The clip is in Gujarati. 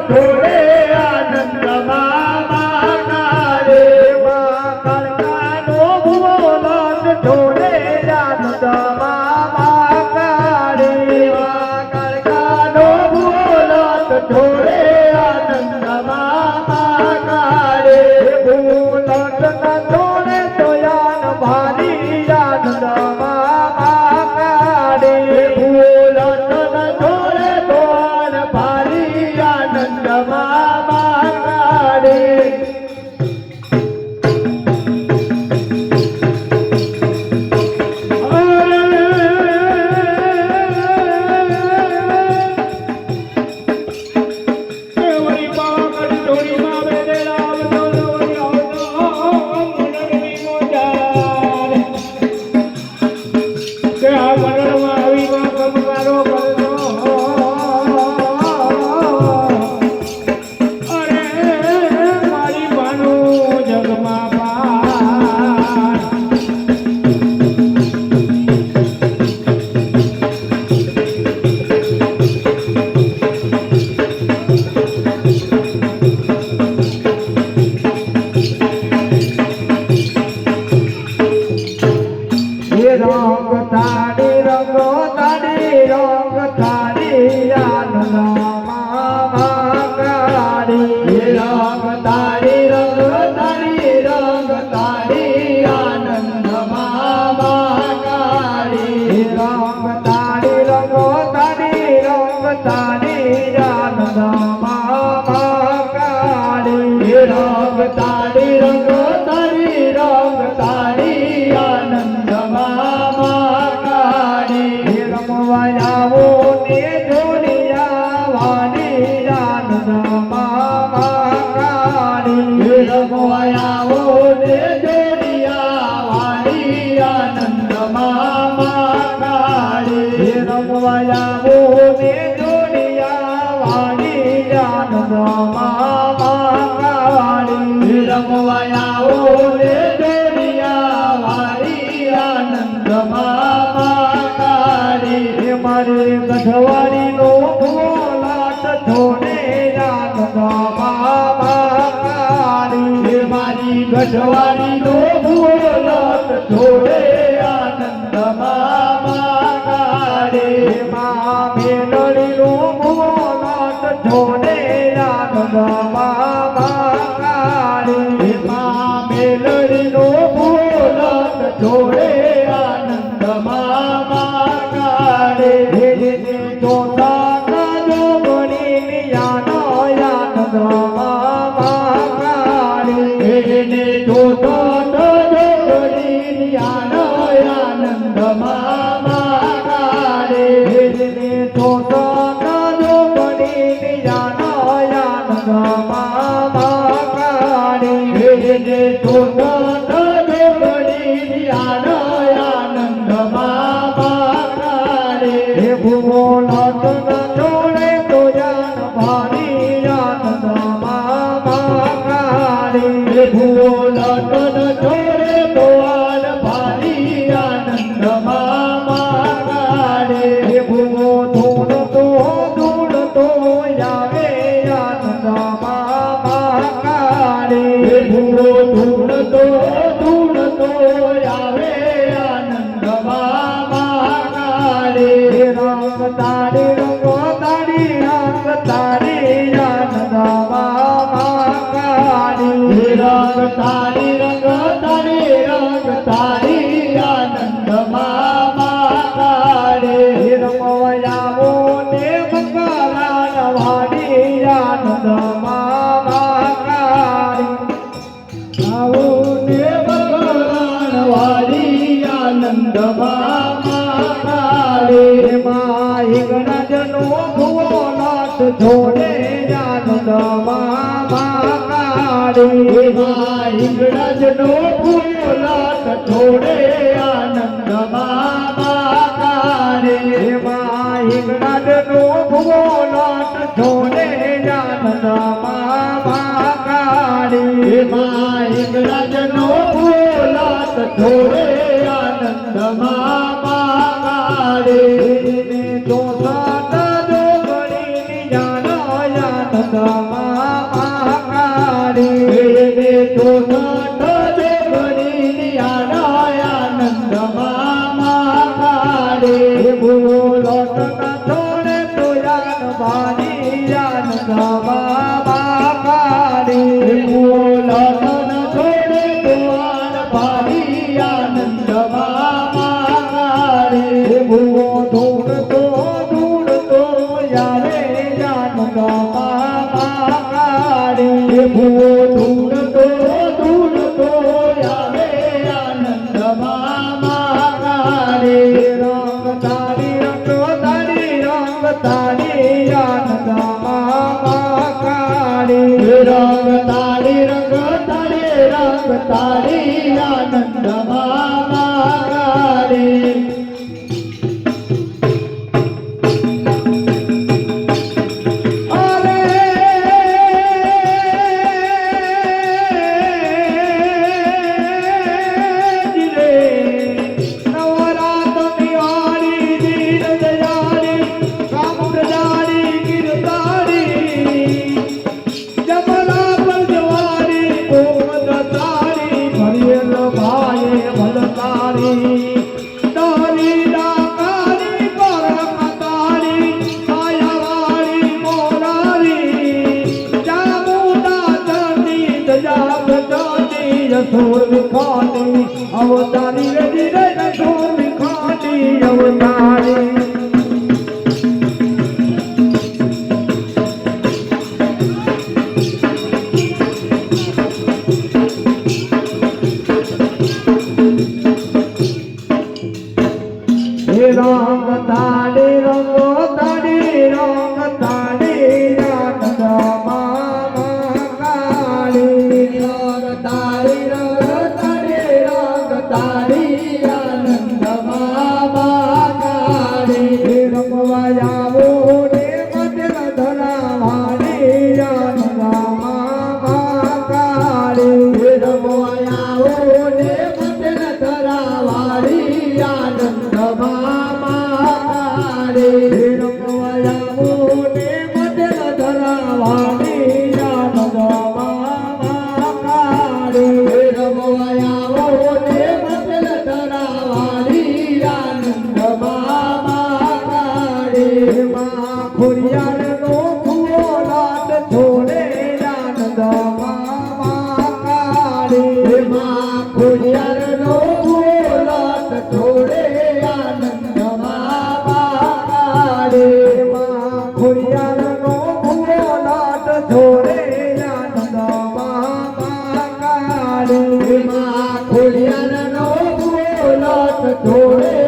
ઢોળે આનંદ મામા કાળે કાળકાનો ભુવોલત ઢોળે આનંદ મામા કાળે કાળકાનો ભુવોલત ઢોળે આનંદ મામા કાળે ભુવોલત ના ઢોળે તો યાન ભારી આનંદ મામા કાળે ભુવોલત ના ઢોળે તો યાન ભારી આનંદ મામા કાળે રંગ તારી આનંદ મામા કાળી રંગ તારી આનંદ મામા કાળી રંગ તારી આનંદ મામા કાળી રંગ તારી આનંદ મામા કાળી રમવાયાવો ને જોડિયા વાલી આનંદ મામા કાળી રમવાયાવો ને જોડિયા વાલી આનંદ મામા કાળી રમવાયાવો ને જોડિયા વાલી આનંદ મામા કાળી રમવાયાવો ને જોડિયા વાલી આનંદ મામા કાળી મારી ગઢવાડી નો ભુવોલત ઢોળે આનંદ મામા કાળી મારી ગઢવાડી નો ભુવોલત ઢોળે આનંદ મામા કાળી મા મેલડી નો ભુવોલત ઢોળે આનંદ મામા કાળી મા મેલડી નો ભુવોલત ઢોળે આનંદ મામા કાળી જોતા કાજો ગણી યાનો આનંદ મામા કાળી જોતા કાજો ગણી યાનો આનંદ મામા કાળી જોતા કાજો ગણી યાનો આનંદ મામા કાળી જોતા કાજો ગણી યાનો આનંદ મામા કાળી ભુવોલત ના ઢોળે તો યાન ભારી આનંદ મામા કાળી ભુવોલત ના ઢોળે તો યાન ભારી આનંદ મામા કાળી ભુવો ધૂળતો આવે આનંદ મામા કાળી ભુવો ધૂળતો આવે આનંદ મામા કાળી રંગ તારી આનંદ મામા કાળી રંગ તારી આનંદ મામા કાળી રમવાયાવો ને મંગળાન વાડી આનંદ મામા કાળી આવો ને મંગળાન વાડી આનંદ મામા કાળી માઈ ગણજનો ભુવોલત ઢોળે આનંદ મામા કાળી માઈ ગણજનો ભુવોલત ઢોળે આનંદ મામા કાળી માઈ ગણજનો ભુવોલત ઢોળે આનંદ મામા કાળી માઈ ગણજનો ભુવોલત ઢોળે આનંદ મામા કાળી તો સાત જો ગણી જાનો આનંદ ચોસઠ જોગણી આનંદ મામા કાળે બોલો થોડે તો યાન ભાની આનંદ મામા કાળે બોલો થોડે તો આન ભાની આનંદ મામા કાળે ભૂવો ધૂળ તો યારે આનંદ મામા કાળે ભૂવો ધૂળ તો યારે આનંદ મામા કાળે રંગ તારી આનંદ મામા કાળે રંગ તારી આનંદ મામા કાળે સોર વિખાતી અવતારી રેડી રે સોર વિખાતી અવતારી હે રામ તાળી રંગો તાળી રંગ તાળી આનંદ મામા કાળી રંગ તાળી આનંદ મામા કાળી રમવા આવો ને મદન ધરાવાળી આનંદ મામા કાળી રમવા આવો ને મદન ધરાવાળી આનંદ મામા કાળી રમવા આવો ને મદન ધરાવાળી આનંદ મામા કાળી રમવા આવો ને મદન ધરાવાળી આનંદ મામા કાળી માં ખોડિયારનો ભૂવો લાટ છોડે આનંદ મામા કાળી માં ખોડિયારનો ભૂવો લાટ છોડે આનંદ મામા કાળી માં ખોડિયારનો ભૂવો લાટ છોડે આનંદ મામા કાળી માં ખોડિયારનો ભૂવો લાટ છોડે